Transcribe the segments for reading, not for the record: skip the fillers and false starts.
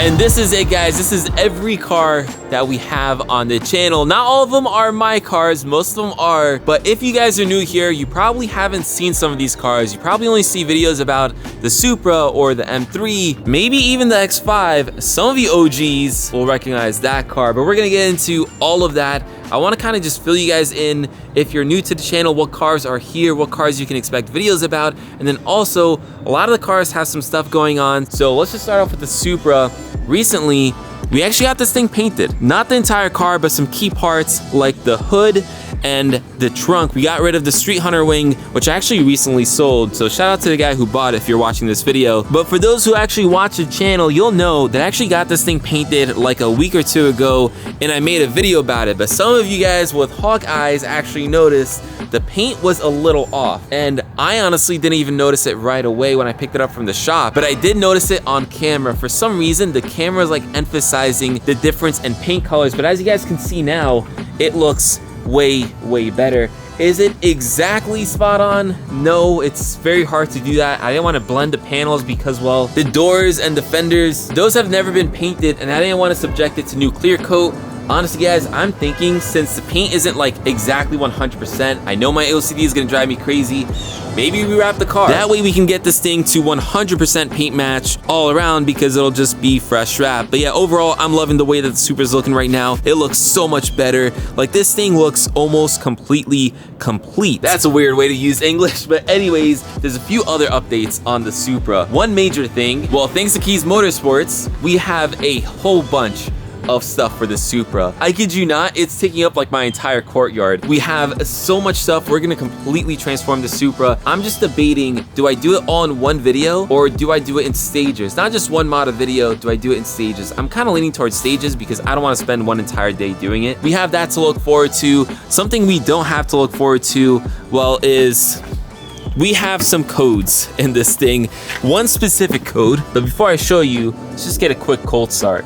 And this is it, guys. This is every car that we have on the channel. Not all of them are my cars, most of them are, but if you guys are new here, you probably haven't seen some of these cars. You probably only see videos about the Supra or the M3, maybe even the X5. Some of you OGs will recognize that car, but we're gonna get into all of that. I want to kind of just fill you guys in, if you're new to the channel, what cars are here, what cars you can expect videos about, and then also a lot of the cars have some stuff going on. So let's just start off with the Supra. Recently, we actually got this thing painted. Not the entire car, but some key parts like the hood and the trunk. We got rid of the Street Hunter wing, which I actually recently sold. So shout out to the guy who bought it if you're watching this video. But for those who actually watch the channel, you'll know that I actually got this thing painted like a week or two ago, and I made a video about it. But some of you guys with hawk eyes actually noticed the paint was a little off. And I honestly didn't even notice it right away when I picked it up from the shop, but I did notice it on camera. For some reason, the camera is like emphasizing the difference in paint colors. But as you guys can see now, it looks way better. Is it exactly spot on? No, it's very hard to do that. I didn't want to blend the panels because, well, the doors and the fenders, those have never been painted, and I didn't want to subject it to new clear coat. Honestly, guys, I'm thinking since the paint isn't like exactly 100%, I know my OCD is gonna drive me crazy, maybe we wrap the car. That way we can get this thing to 100% paint match all around, because it'll just be fresh wrap. But yeah, overall, I'm loving the way that the Supra's looking right now. It looks so much better. Like, this thing looks almost completely complete. That's a weird way to use English, but anyways, there's a few other updates on the Supra. One major thing, well, thanks to Keys Motorsports, we have a whole bunch of stuff for the Supra. I kid you not, it's taking up like my entire courtyard. We have so much stuff. We're gonna completely transform the Supra. I'm just debating, do I do it all in one video or do I do it in stages? Not just one mod of video, do I do it in stages? I'm kind of leaning towards stages because I don't want to spend one entire day doing it. We have that to look forward to. Something we don't have to look forward to, well, is we have some codes in this thing. One specific code, but before I show you, let's just get a quick cold start.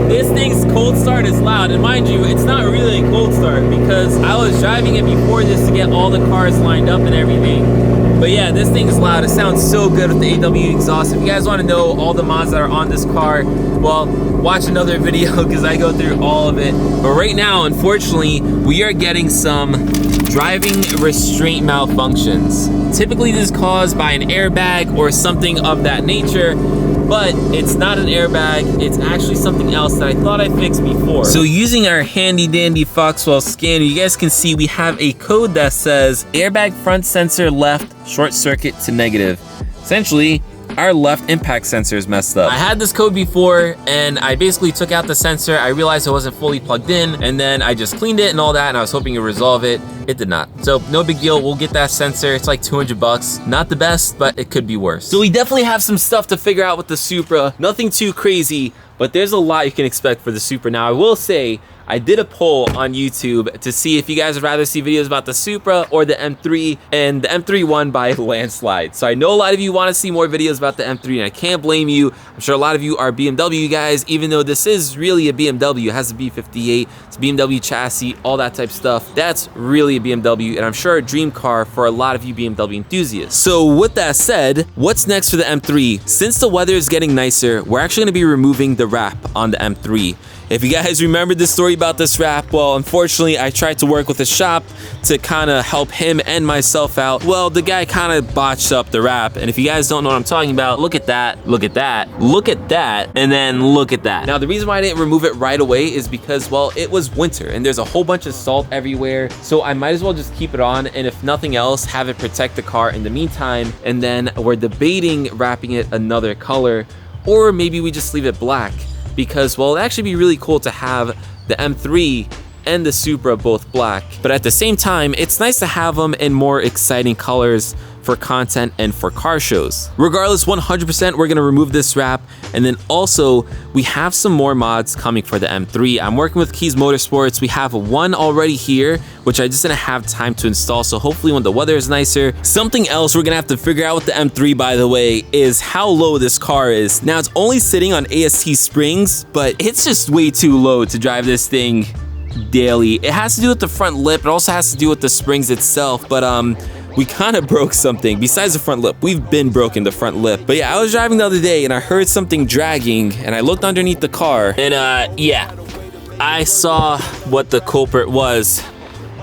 This thing's cold start is loud, and mind you, it's not really a cold start because I was driving it before this to get all the cars lined up and everything. But yeah, this thing is loud. It sounds so good with the AW exhaust. If you guys want to know all the mods that are on this car, well, watch another video because I go through all of it. But right now, unfortunately, we are getting some driving restraint malfunctions. Typically this is caused by an airbag or something of that nature, but it's not an airbag, it's actually something else that I thought I fixed before. So using our handy dandy Foxwell scanner, you guys can see we have a code that says airbag front sensor left short circuit to negative. Essentially, our left impact sensor is messed up. I had this code before and I basically took out the sensor. I realized it wasn't fully plugged in, and then I just cleaned it and all that, and I was hoping to resolve it. It did not. So no big deal, we'll get that sensor. It's like 200 bucks. Not the best, but it could be worse. So we definitely have some stuff to figure out with the Supra. Nothing too crazy, but there's a lot you can expect for the Supra. Now I will say, I did a poll on YouTube to see if you guys would rather see videos about the Supra or the M3, and the M3 won by a landslide. So I know a lot of you want to see more videos about the M3, and I can't blame you. I'm sure a lot of you are BMW guys, even though this is really a BMW. It has a B58, it's a BMW chassis, all that type of stuff. That's really a BMW, and I'm sure a dream car for a lot of you BMW enthusiasts. So with that said, what's next for the M3? Since the weather is getting nicer, we're actually going to be removing the wrap on the M3. If you guys remember the story about this wrap, well, unfortunately, I tried to work with a shop to kind of help him and myself out. Well, the guy kind of botched up the wrap, and if you guys don't know what I'm talking about, look at that, look at that, look at that, and then look at that. Now, the reason why I didn't remove it right away is because, well, it was winter, and there's a whole bunch of salt everywhere, so I might as well just keep it on, and if nothing else, have it protect the car in the meantime, and then we're debating wrapping it another color, or maybe we just leave it black. Because, well, it'd actually be really cool to have the M3 and the Supra both black. But at the same time, it's nice to have them in more exciting colors for content and for car shows. Regardless, 100% we're gonna remove this wrap. And then also, we have some more mods coming for the M3. I'm working with Keys Motorsports. We have one already here, which I just didn't have time to install. So hopefully when the weather is nicer. Something else we're gonna have to figure out with the M3, by the way, is how low this car is. Now, it's only sitting on AST springs, but it's just way too low to drive this thing daily. It has to do with the front lip. It also has to do with the springs itself. But we kind of broke something besides the front lip. We've been broken the front lip. But yeah, I was driving the other day and I heard something dragging and I looked underneath the car and yeah, I saw what the culprit was,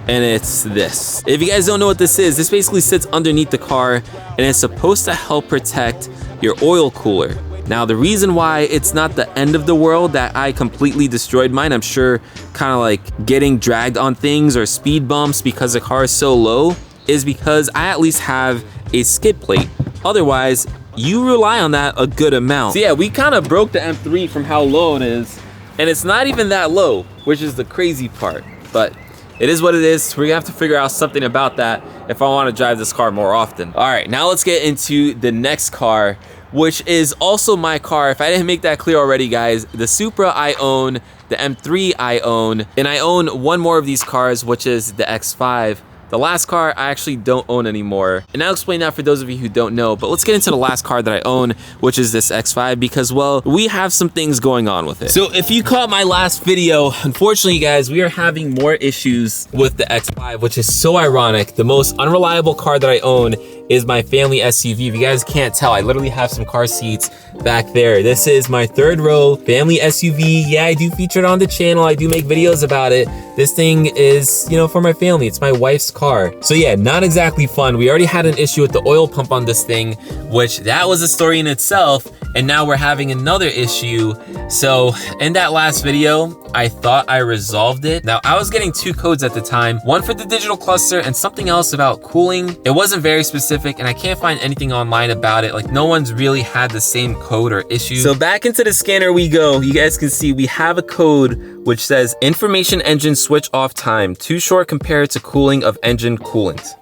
and it's this. If you guys don't know what this is, this basically sits underneath the car and it's supposed to help protect your oil cooler. Now, the reason why it's not the end of the world that I completely destroyed mine, I'm sure kind of like getting dragged on things or speed bumps because the car is so low, is because I at least have a skid plate. Otherwise, you rely on that a good amount. So yeah, we kind of broke the M3 from how low it is, and it's not even that low, which is the crazy part. But it is what it is. We're gonna have to figure out something about that if I want to drive this car more often. All right, now let's get into the next car, which is also my car. If I didn't make that clear already, guys, the Supra I own, the M3 I own, and I own one more of these cars, which is the X5. The last car I actually don't own anymore. And I'll explain that for those of you who don't know, but let's get into the last car that I own, which is this X5, because, well, we have some things going on with it. So if you caught my last video, unfortunately, guys, we are having more issues with the X5, which is so ironic. The most unreliable car that I own is my family SUV. If you guys can't tell, I literally have some car seats back there. This is my third row family SUV. Yeah, I do feature it on the channel. I do make videos about it. This thing is, you know, for my family. It's my wife's car. So yeah, not exactly fun. We already had an issue with the oil pump on this thing, which that was a story in itself. And now we're having another issue. So in that last video, I thought I resolved it. Now, I was getting two codes at the time, one for the digital cluster and something else about cooling. It wasn't very specific and I can't find anything online about it. Like, no one's really had the same code or issue. So back into the scanner we go. You guys can see we have a code which says information engine switch off time, too short compared to cooling of engine coolant.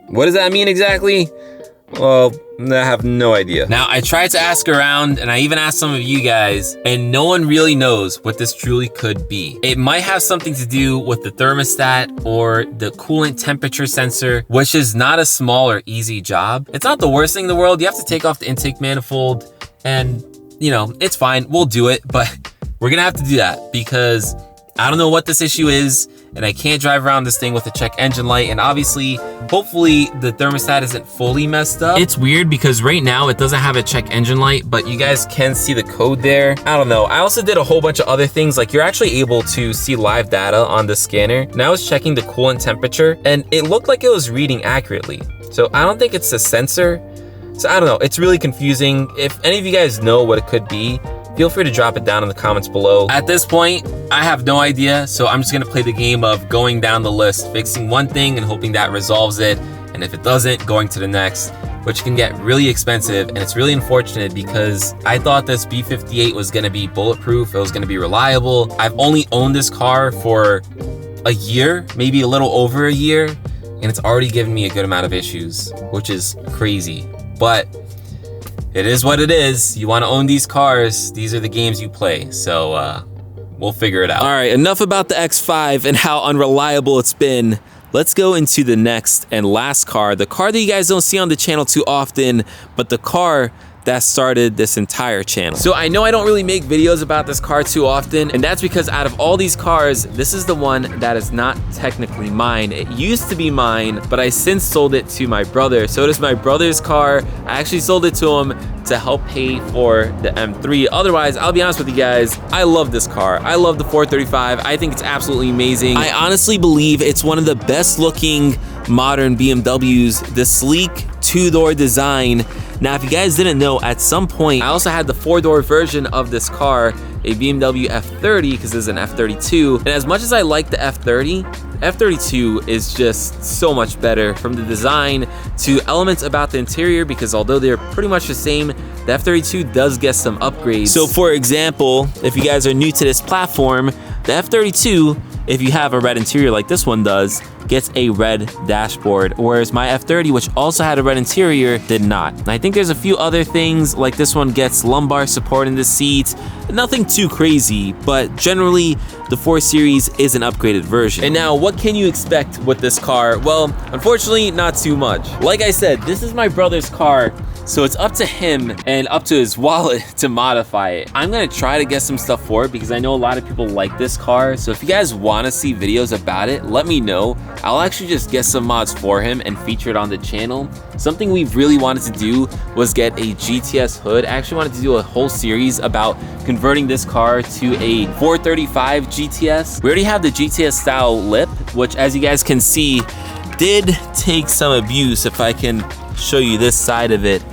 What does that mean exactly? Well, I have no idea. Now, I tried to ask around and I even asked some of you guys, and no one really knows what this truly could be. It might have something to do with the thermostat or the coolant temperature sensor, which is not a small or easy job. It's not the worst thing in the world. You have to take off the intake manifold and, you know, it's fine. We'll do it, but we're gonna have to do that because I don't know what this issue is, and I can't drive around this thing with a check engine light, and obviously, hopefully the thermostat isn't fully messed up. It's weird because right now it doesn't have a check engine light, but you guys can see the code there. I don't know. I also did a whole bunch of other things, like you're actually able to see live data on the scanner. And I was checking the coolant temperature, and it looked like it was reading accurately. So I don't think it's the sensor. So I don't know. It's really confusing. If any of you guys know what it could be, feel free to drop it down in the comments below. At this point, I have no idea, so I'm just gonna play the game of going down the list, fixing one thing and hoping that resolves it, and if it doesn't, going to the next, which can get really expensive, and it's really unfortunate because I thought this B58 was gonna be bulletproof, it was gonna be reliable. I've only owned this car for a year, maybe a little over a year, and it's already given me a good amount of issues, which is crazy, but it is what it is. You want to own these cars. These are the games you play. So we'll figure it out. All right, enough about the X5 and how unreliable it's been. Let's go into the next and last car. The car that you guys don't see on the channel too often, but the car that started this entire channel. So I know I don't really make videos about this car too often, and that's because out of all these cars, this is the one that is not technically mine. It used to be mine, but I since sold it to my brother. So it is my brother's car. I actually sold it to him to help pay for the M3. Otherwise, I'll be honest with you guys, I love this car. I love the 435. I think it's absolutely amazing. I honestly believe it's one of the best looking modern BMWs. The sleek two-door design. Now, if you guys didn't know, at some point, I also had the four-door version of this car, a BMW F30, because this is an F32. And as much as I like the F30, the F32 is just so much better, from the design to elements about the interior, because although they're pretty much the same, the F32 does get some upgrades. So for example, if you guys are new to this platform, the F32, if you have a red interior like this one does, gets a red dashboard, whereas my F30, which also had a red interior, did not. And I think there's a few other things, like this one gets lumbar support in the seats. Nothing too crazy, but generally the 4 Series is an upgraded version. And now, what can you expect with this car? Well, unfortunately, not too much. Like I said, this is my brother's car, So it's up to him and up to his wallet to modify it. I'm gonna try to get some stuff for it because I know a lot of people like this car. So if you guys wanna see videos about it, let me know. I'll actually just get some mods for him and feature it on the channel. Something we really wanted to do was get a GTS hood. I actually wanted to do a whole series about converting this car to a 435 GTS. We already have the GTS style lip, which as you guys can see, did take some abuse. If I can show you this side of it,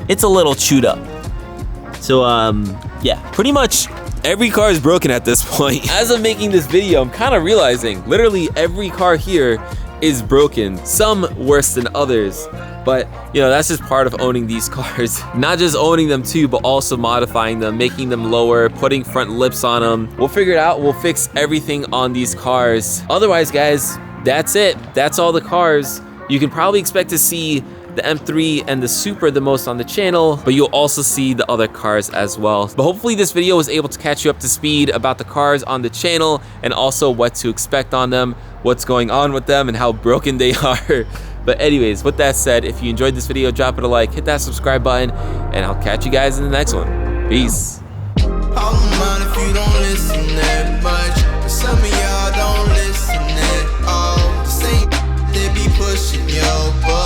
it's a little chewed up. So yeah, pretty much every car is broken at this point. As I'm making this video, I'm kind of realizing literally every car here is broken, some worse than others. But you know, that's just part of owning these cars. Not just owning them too, but also modifying them, making them lower, putting front lips on them. We'll figure it out. We'll fix everything on these cars. Otherwise, guys, that's it. That's all the cars. You can probably expect to see the M3 and the Supra the most on the channel, but you'll also see the other cars as well. But hopefully this video was able to catch you up to speed about the cars on the channel and also what to expect on them, what's going on with them, and how broken they are. But anyways, with that said, if you enjoyed this video, drop it a like, hit that subscribe button, and I'll catch you guys in the next one. Peace. Some of y'all don't listen at all. This ain't they be pushing yo.